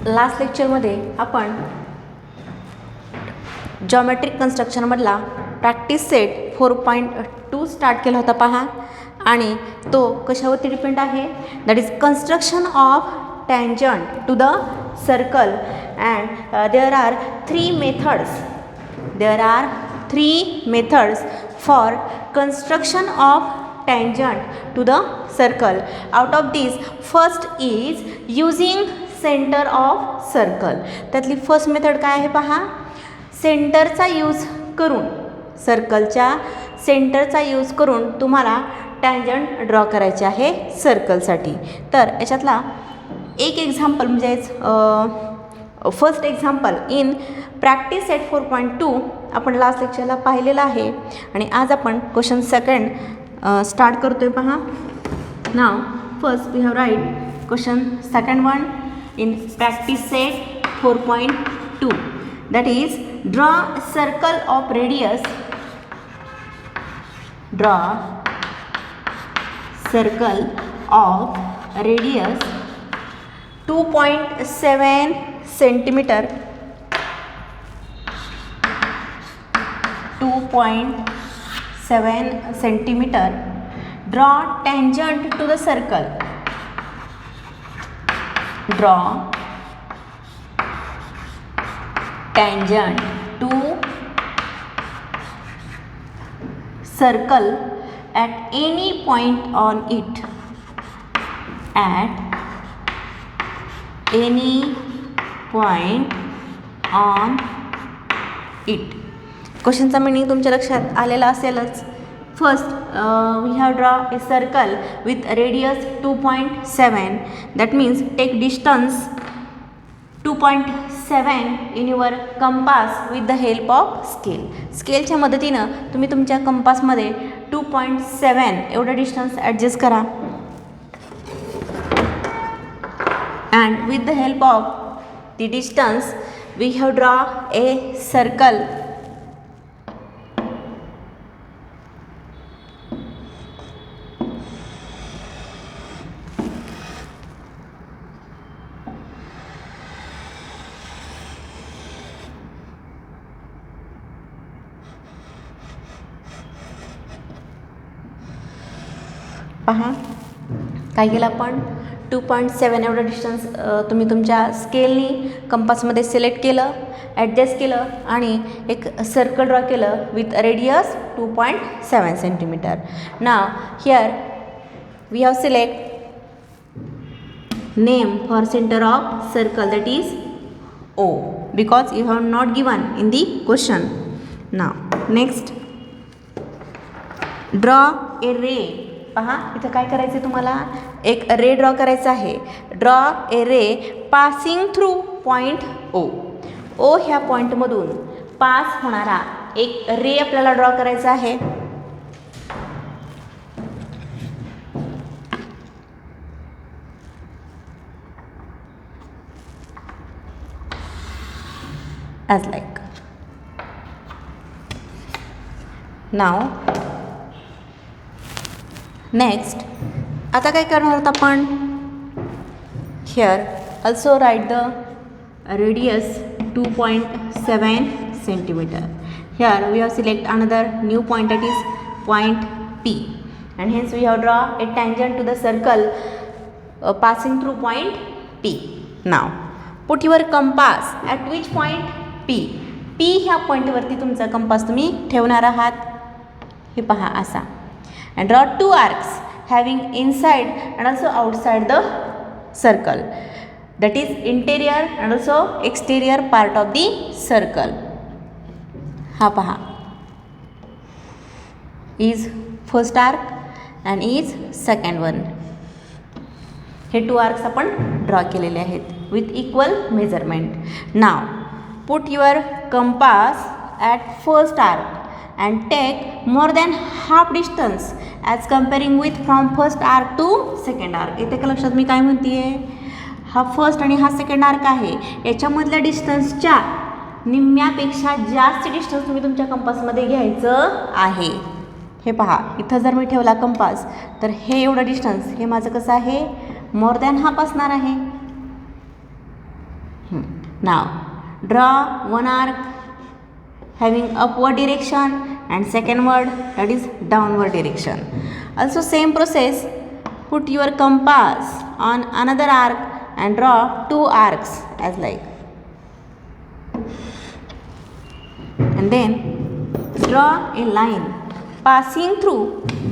Last लेक्चरमध्ये आपण geometric कन्स्ट्रक्शनमधला प्रॅक्टिस सेट 4.2 स्टार्ट केला होता पहा, आणि तो कशावरती डिपेंड आहे, that is construction of tangent to the circle. And there are three methods for construction of tangent to the circle. Out of these, first is using center of circle. त्यातली first method काय आहे पहा, सेंटरचा use करून, सर्कलच्या सेंटरचा use करून तुम्हाला टँजंट ड्रॉ करायचे आहे सर्कलसाठी. तर याच्यातला एक एक्झाम्पल म्हणजेच first example in practice set 4.2 आपण लास्ट लेक्चरला पाहिलेला आहे, आणि आज आपण क्वेश्चन सेकंड स्टार्ट करतोय पहा. Now first we have write question second one in practice set 4.2, that is draw circle of radius, draw circle of radius 2.7 centimetre, 2.7 centimetre. Draw tangent to the circle, draw tangent to circle at any point on it, at any point on it. क्वेश्चनचा meaning तुमच्या लक्षात आलेला असेलच. First we have draw a circle with radius 2.7, that means take distance 2.7 in your compass with the help of scale. स्केलच्या मदतीनं तुम्ही तुमच्या कंपासमध्ये 2.7 एवढं डिस्टन्स ॲडजस्ट करा, and with the help of the distance we have draw a circle. पहा काय केलं आपण, 2.7 एवढं डिस्टन्स तुम्ही तुमच्या स्केलनी कंपासमध्ये सिलेक्ट केलं, ॲडजस्ट केलं, आणि एक सर्कल ड्रॉ केलं with radius 2.7 centimetre. Now here we have select name for centre of circle, that is O, because you have not given in the question. Now next draw a ray. पहा इथं काय करायचं आहे तुम्हाला, एक रे draw करायचा आहे. Draw a ray passing through point O. O ह्या पॉईंटमधून पास होणारा एक रे आपल्याला ड्रॉ करायचा आहे. As like. नाव नेक्स्ट आता काय करणार आहोत आपण, here also write the radius 2.7 centimetre. Here we have select another new point, that is point P, and hence we have draw a tangent to the circle passing through point P. Now put your compass at which point P. P ह्या पॉईंटवरती तुमचा compass तुम्ही ठेवणार आहात. हे पहा असा. And draw two arcs having inside and also outside the circle, that is interior and also exterior part of the circle. हा पहा is first arc and is second one. हे two arcs आपण ड्रॉ केलेले आहेत with equal measurement. Now put your compass at first arc and take more than half distance as comparing with from first arc to second arc. इथे का लक्षात मी काय म्हणते आहे, हा फर्स्ट आणि हा सेकंड आर्क आहे, याच्यामधल्या डिस्टन्सच्या निम्म्यापेक्षा जास्त डिस्टन्स तुम्ही तुमच्या कंपासमध्ये घ्यायचं आहे. हे पहा, इथं जर मी ठेवला कंपास तर हे एवढं डिस्टन्स हे माझं कसं आहे, मोर दॅन हाफ असणार आहे. Now draw one arc having upward direction and second word that is downward direction. Also same process, put your compass on another arc and draw two arcs as like, and then draw a line passing through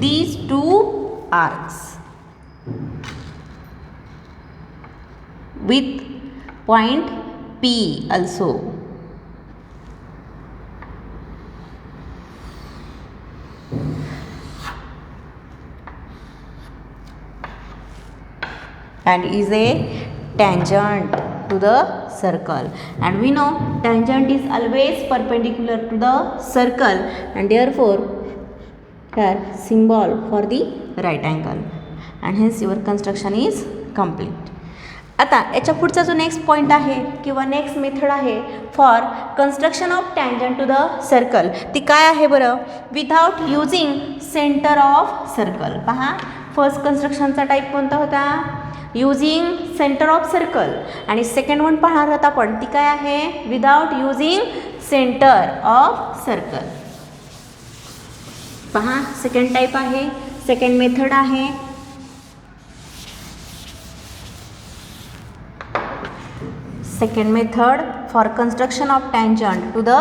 these two arcs with point P also. And is a tangent to the circle, and we know tangent is always perpendicular to the circle, and therefore here symbol for the right angle, and hence your construction is complete. आता याच्या पुढचा जो next point आहे किंवा next method आहे for construction of tangent to the circle, ती काय आहे बरं, without using centre of circle. पहा, फर्स्ट कन्स्ट्रक्शनचा टाईप कोणता होता, युजिंग सेंटर ऑफ सर्कल, आणि सेकंड वन पाहणार आहोत आपण, ती काय आहे, without using centre of circle. पहा, सेकंड टाईप आहे, सेकंड मेथड आहे. Second method for construction of tangent to the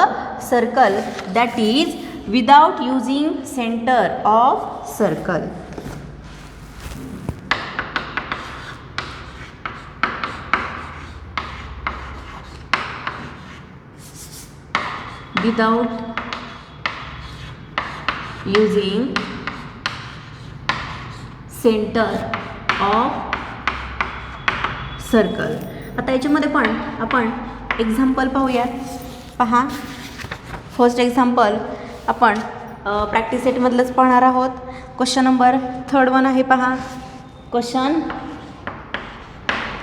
circle, that is without using center of circle. Without using center of circle. आता याच्यामध्ये पण आपण एक्झाम्पल पाहूयात. पहा, first example आपण प्रॅक्टिस सेटमधलंच पाहणार आहोत. क्वेश्चन नंबर थर्ड वन आहे. पहा, question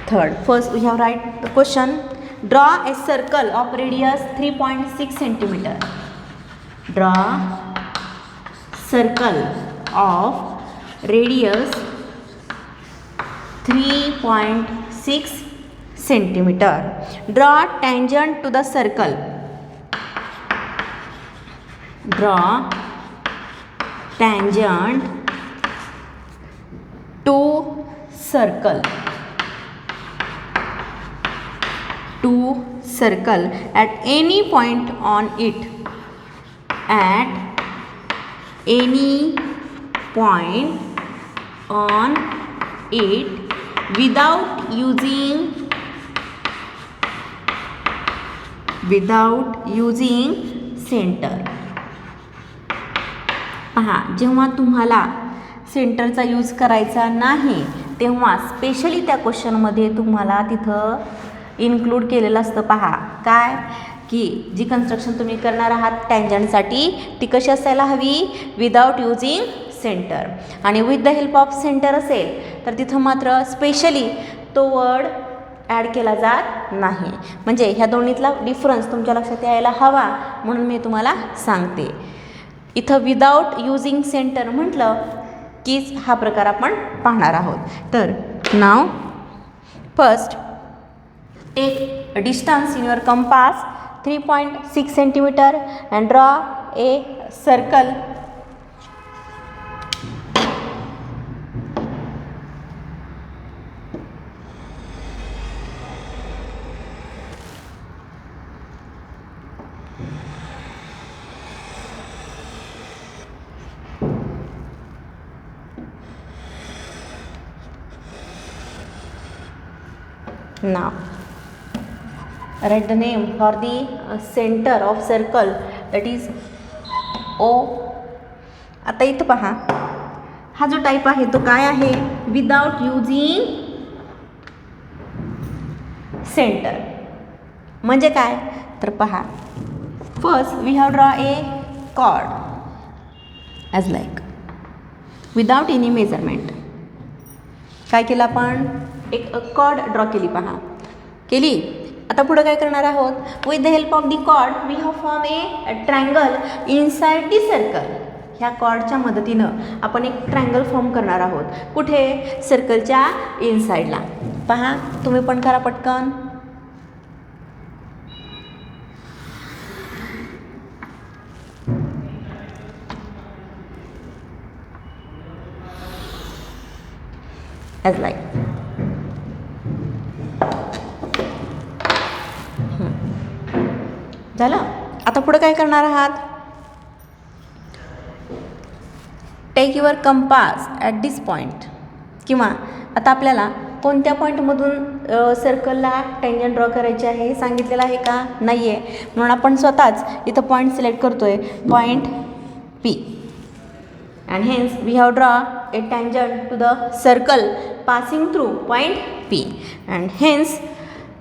third. First we have write the question, draw a circle of radius 3.6 centimetre. Draw circle of radius 3.6 centimeter. Draw tangent to the circle. Draw tangent to circle. To circle at any point on it. At any point on it without using centre. पहा, जेव्हा तुम्हाला सेंटरचा use करायचा नाही तेव्हा specially त्या क्वेश्चनमध्ये तुम्हाला तिथं इन्क्लूड केलेलं असतं. पहा, काय की जी कन्स्ट्रक्शन तुम्ही करणार आहात टँजंटसाठी ती कशी असायला हवी, विदाउट युजिंग सेंटर. आणि with the help of centre असेल तर तिथं मात्र स्पेशली तो वर्ड ॲड केला जात नाही. म्हणजे ह्या दोन्हीतला डिफरन्स तुमच्या लक्षात यायला हवा म्हणून मी तुम्हाला सांगते. इथं विदाउट युजिंग सेंटर म्हटलं कीच हा प्रकार आपण पाहणार आहोत. तर now first take distance in your compass 3.6 centimetre and draw a circle. Now write the name for the center of circle, that is O. आता इथं पहा, हा जो टाईप आहे तो काय आहे, विदाउट युजिंग सेंटर. म्हणजे काय तर पहा, first we have draw a chord as like without any measurement. काय केलं आपण, एक कॉर्ड ड्रॉ केली. पहा, केली. आता पुढं काय करणार आहोत, with the help of the chord we have form a triangle inside the circle. ह्या कॉर्डच्या मदतीनं आपण एक ट्रायंगल फॉर्म करणार आहोत. कुठे? सर्कलच्या इनसाईडला. पहा, तुम्ही पण करा पटकन. As like. झालं. आता पुढे काय करणार आहात? Take your compass at this point. किंवा आता आपल्याला कोणत्या पॉईंटमधून सर्कलला टेंजंट ड्रॉ करायचे आहे हे सांगितलेलं आहे का? नाही आहे. म्हणून आपण स्वतःच इथं पॉईंट सिलेक्ट करतो आहे, point P. And hence we have draw a tangent to the circle passing through point P. And hence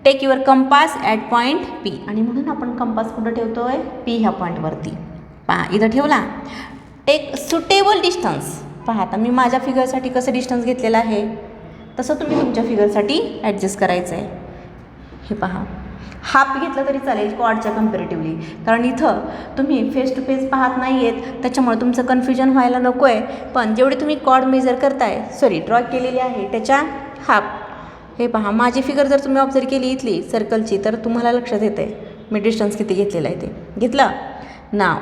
take your compass at point P. आणि म्हणून आपण कंपास कुठं ठेवतो आहे? P ह्या पॉईंटवरती. पहा, इथं ठेवला. Take suitable distance. पहा, आता मी माझ्या फिगरसाठी कसं डिस्टन्स घेतलेलं आहे तसं तुम्ही तुमच्या फिगरसाठी ॲडजस्ट करायचं आहे. हे पहा, हाफ घेतलं तरी चालेल कॉर्डच्या कम्पॅरेटिव्हली, कारण इथं तुम्ही फेस टू फेस पाहत नाही आहेत, त्याच्यामुळे तुमचं कन्फ्युजन व्हायला नको आहे. पण जेवढे तुम्ही कॉर्ड मेजर करताय, ड्रॉ केलेली आहे त्याच्या हाफ. हे पहा, माझी फिगर जर तुम्ही ऑब्झर्व केली इथली सर्कलची तर तुम्हाला लक्षात येते मी डिस्टन्स किती घेतलेलं आहे ते. घेतलं. Now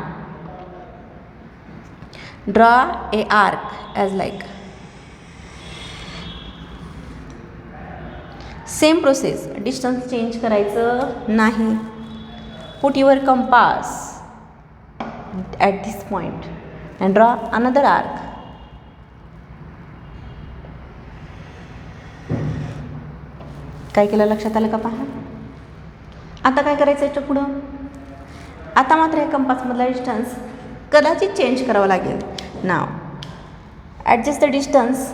draw a arc as like. Same process, distance change करायचं नाही. Put your compass at this point and draw another arc. काय केलं लक्षात आलं का? पहा, आता काय करायचं याच्या पुढं? आता मात्र या कंपासमधला डिस्टन्स कदाचित चेंज करावं लागेल. Now adjust the distance,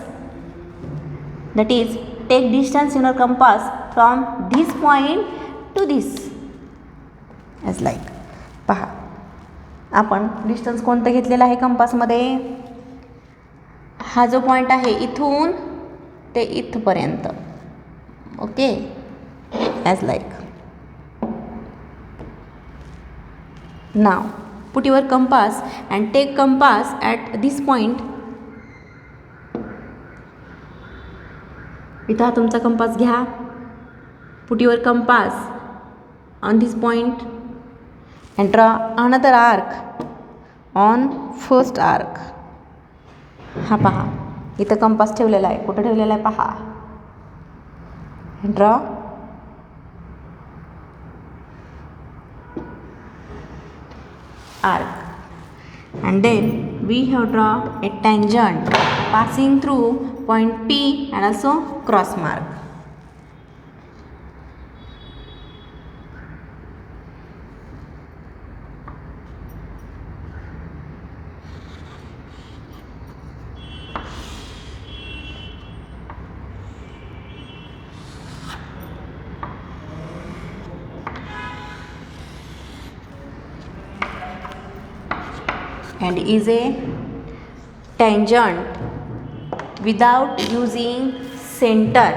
that is take distance in your compass from this point to this as like. पहा, आपण डिस्टन्स कोणतं घेतलेलं आहे कंपासमध्ये? हा जो पॉईंट आहे इथून ते इथपर्यंत. Okay, as like. Now put your compass and take compass at this point. इथं तुमचा कंपास घ्या. put your compass on this point and draw another arc on first arc. हा पहा, इथं कंपास ठेवलेला आहे. कुठं ठेवलेला आहे? पहा. draw arc, and then we have draw a tangent passing through point P and also cross mark. And is a tangent without using center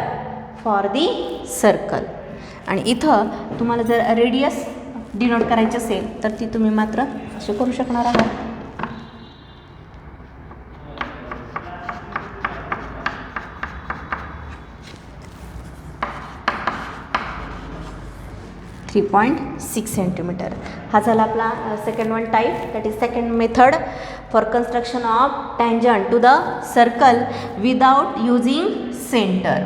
for the circle. आणि इथं तुम्हाला जर रेडियस डिनोट करायची असेल तर ती तुम्ही मात्र असे करू शकणार आहात. .6 सेंटीमीटर. हा झाला आपला second one type, that is second method for construction of tangent to the circle without using centre.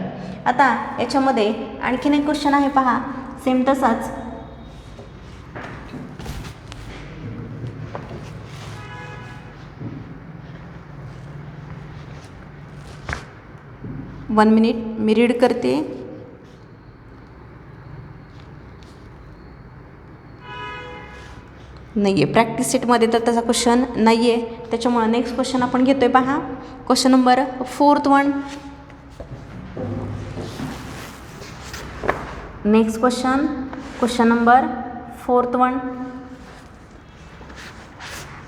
आता याच्यामध्ये आणखीन एक क्वेश्चन आहे पहा, सेम तसाच. वन मिनिट मी रीड करते. नाही आहे प्रॅक्टिस सेटमध्ये तर तसा क्वेश्चन नाही आहे, त्याच्यामुळं नेक्स्ट क्वेश्चन आपण घेतो आहे पहा. Question number 4th one. Next question number 4th one.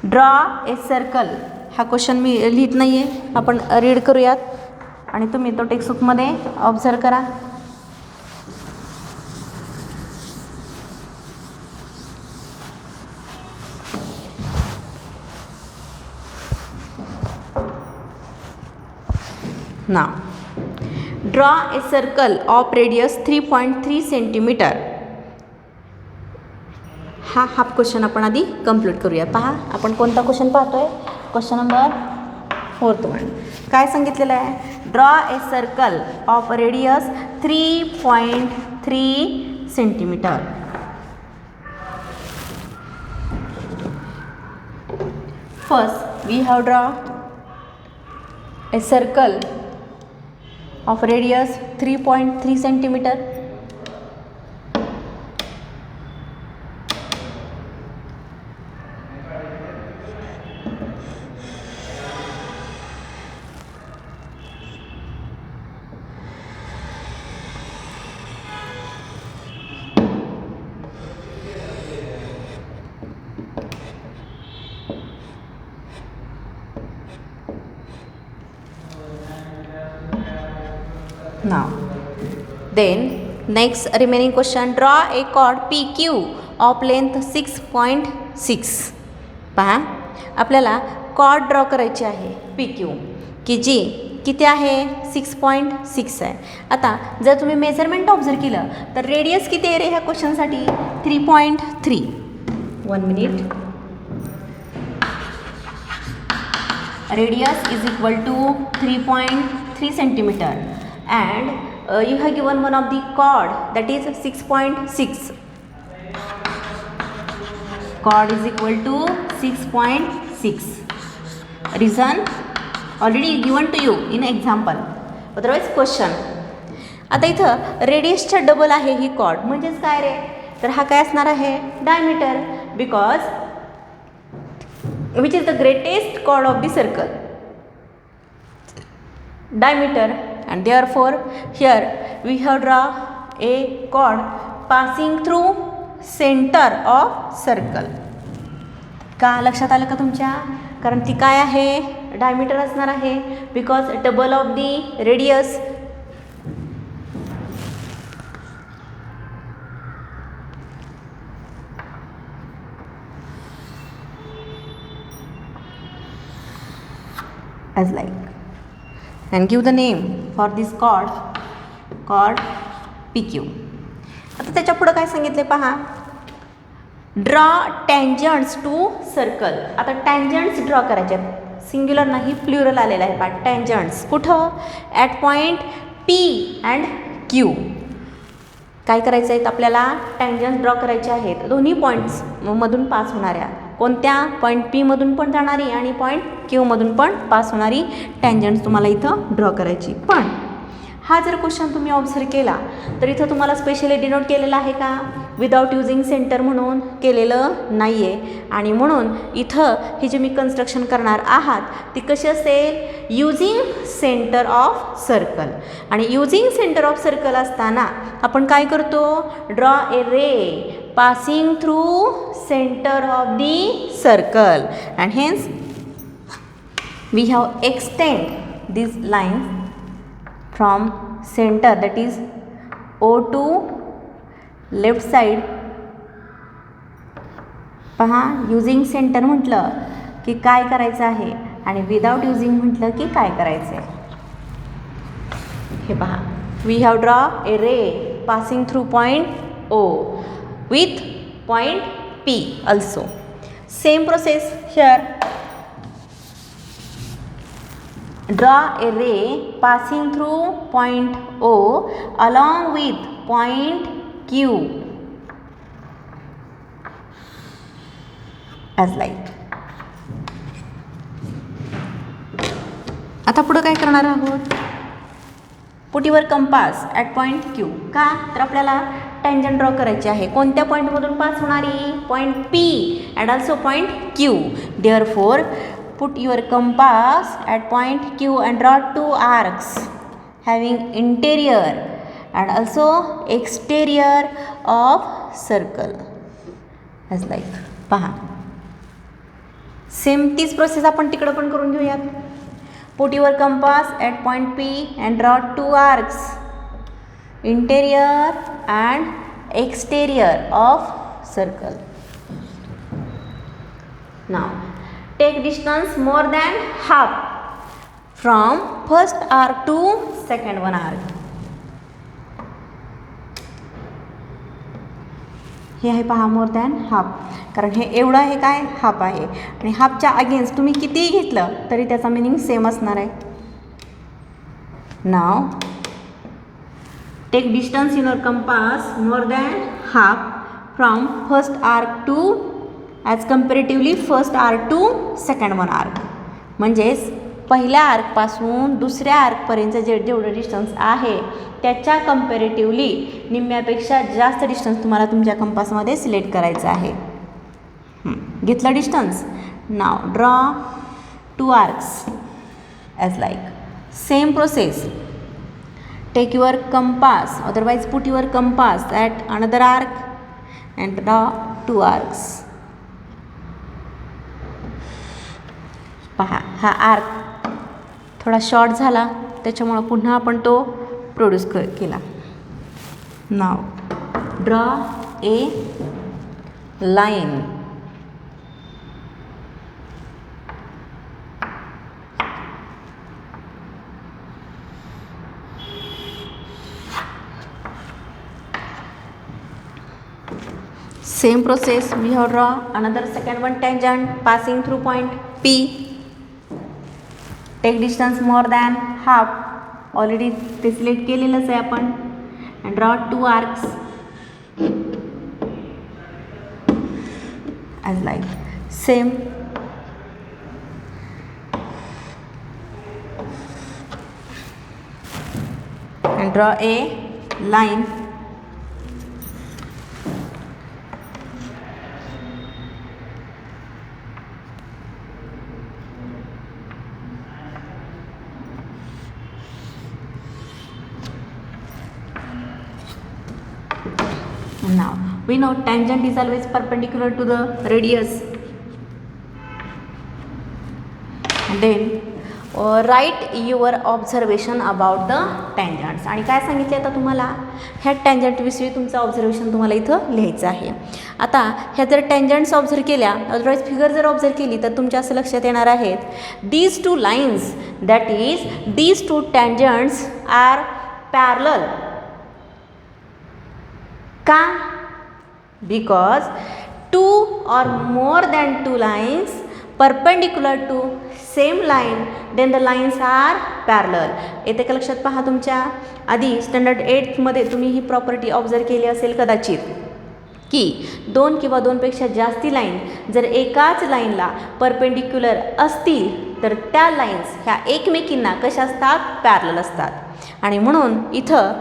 Draw a circle. हा क्वेश्चन मी लिहित नाही आहे, आपण रीड करूयात आणि तुम्ही तो टेक्स्टबुकमध्ये ऑब्झर्व करा. Now, draw a circle of radius 3.3 centimeter. हा हाफ क्वेश्चन आपण आधी कंप्लीट करूया. पहा आपण कोणता क्वेश्चन पाहतोय. क्वेश्चन नंबर 4 काय सांगितलेलं आहे. Draw a circle of radius 3.3 centimetre. First we have draw a circle of radius 3.3 centimeter. Now, then next remaining question, draw a chord PQ of length 6.6. पहा आपल्याला कॉर्ड ड्रॉ करायची आहे PQ की जी किती आहे 6.6 आहे. आता जर तुम्ही मेजरमेंट ऑब्झर्व केलं तर रेडियस किती आहे रे ह्या क्वेश्चनसाठी 3.3. 1 minute. Radius is equal to 3.3 centimeter and you have given one of the chord that is 6.6. Chord is equal to 6.6. Reason already given to you in example. Otherwise question. आता इथं रेडियसच्या double आहे ही chord म्हणजेच काय रे तर हा काय असणार आहे diameter because which is the greatest chord of the circle, diameter, and therefore here we have draw a chord passing through center of circle. का लक्षात आलं का तुमच्या कारण ती काय आहे डायमीटर असणार आहे because double of the radius. As like and give the name for this chord PQ. आता त्याच्या पुढे काय सांगितले पहा ड्रॉ टँजंट्स टू सर्कल. आता टँजंट्स ड्रॉ करायचे आहेत सिंग्युलर नाही प्लुरल आलेला आहे पहा टँजंट्स कुठं at point P and Q. काय करायचं आहेत आपल्याला टँजंट्स ड्रॉ करायचे आहेत दोन्ही पॉईंट्स मधून पास होणाऱ्या कोणत्या पॉईंट P मधून पण जाणारी आणि पॉईंट Q मधून पण पास होणारी टँजंट्स तुम्हाला इथं ड्रॉ करायची. पण हा जर क्वेश्चन तुम्ही ऑब्झर्व केला तर इथं तुम्हाला स्पेशली डिनोट केलेला आहे का विदाउट युजिंग सेंटर म्हणून केलेलं नाही आहे आणि म्हणून इथं ही जी मी कन्स्ट्रक्शन करणार आहात ती कशी असेल युजिंग सेंटर ऑफ सर्कल. आणि युजिंग सेंटर ऑफ सर्कल असताना आपण काय करतो draw a ray passing through center of the circle and hence we have extend this line from center that is O to left side. पहा using centre म्हटलं की काय करायचं आहे आणि विदाउट युजिंग म्हटलं की काय करायचं आहे. हे पहा we have draw a ray passing through point O with point P also. Same process here. Draw a ray passing through point O along with point Q as like. आता पुढे काय करणार आहोत put your compass at point Q. का तर आपल्याला tangent draw करायची आहे कोणत्या पॉईंटमधून पास होणारी point P and also point Q. Therefore put your compass at point Q and draw 2 arcs having interior and also exterior of circle as like. पहा same तीच process आपण तिकडं पण करून घेऊयात. Put your compass at point P and draw 2 arcs interior and exterior of circle. Now take distance more than half from first arc to second one arc. हे आहे पहा मोर दॅन हाफ, कारण हे एवढं आहे काय हाफ आहे आणि हाफच्या अगेन्स्ट तुम्ही कितीही घेतलं तरी त्याचा मिनिंग सेम असणार आहे. Now take distance in your compass more than half from first arc to as comparatively first arc to second one arc. म्हणजेच पहिल्या आर्कपासून दुसऱ्या आर्कपर्यंत जेवढं डिस्टन्स आहे त्याच्या कम्पॅरेटिव्हली निम्म्यापेक्षा जास्त डिस्टन्स तुम्हाला तुमच्या कंपासमध्ये सिलेक्ट करायचं आहे. घेतलं distance. Now draw 2 arcs as like. Same process. Take your compass, otherwise put your compass at another arc and draw 2 arcs. पहा हा आर्क थोडा शॉर्ट झाला त्याच्यामुळं पुन्हा आपण तो प्रोड्यूस केला. Now draw a line. Same process, we have draw another second one tangent passing through point P. Take distance more than half. Already ते सिलेक्ट केलेलंच आहे आपण. And draw 2 arcs as like same. And draw a line. Now we know tangent is always perpendicular to the radius. And then write your observation about the tangents. आणि काय सांगितले आता तुम्हाला ह्या टँजंटविषयी तुमचं ऑब्झर्वेशन तुम्हाला इथं लिहायचं आहे. आता ह्या जर टँजंट्स ऑब्झर्व केल्या, अदरवाईज फिगर जर ऑब्झर्व केली तर तुमच्या असं लक्षात येणार आहेत these 2 lines, that is these 2 tangents are parallel. का? Because 2 or more than 2 lines perpendicular to same line, then the lines are parallel. येते का लक्षात पहा तुमच्या आधी स्टँडर्ड 8 मध्ये तुम्ही ही प्रॉपर्टी ऑब्झर्व केली असेल कदाचित की 2 किंवा 2 पेक्षा जास्ती लाईन जर एकाच लाईनला परपेंडिक्युलर असतील तर त्या लाईन्स ह्या एकमेकींना कशा असतात पॅरलल असतात. आणि म्हणून इथं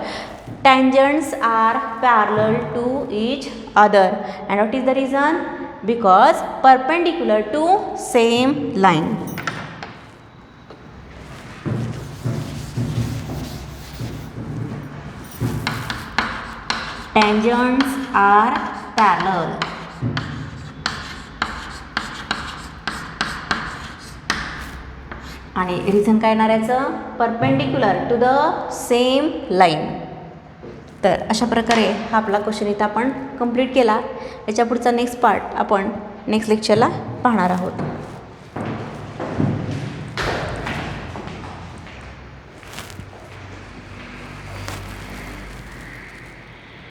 tangents are parallel to each other. And what is the reason? Because perpendicular to same line. Tangents are parallel. आणि रिझन काय येणार याचं? Perpendicular to the same line. तर अशा प्रकारे हा आपला क्वेश्चन इथं आपण कंप्लीट केला. याच्या पुढचा नेक्स्ट पार्ट आपण नेक्स्ट लेक्चरला पाहणार आहोत.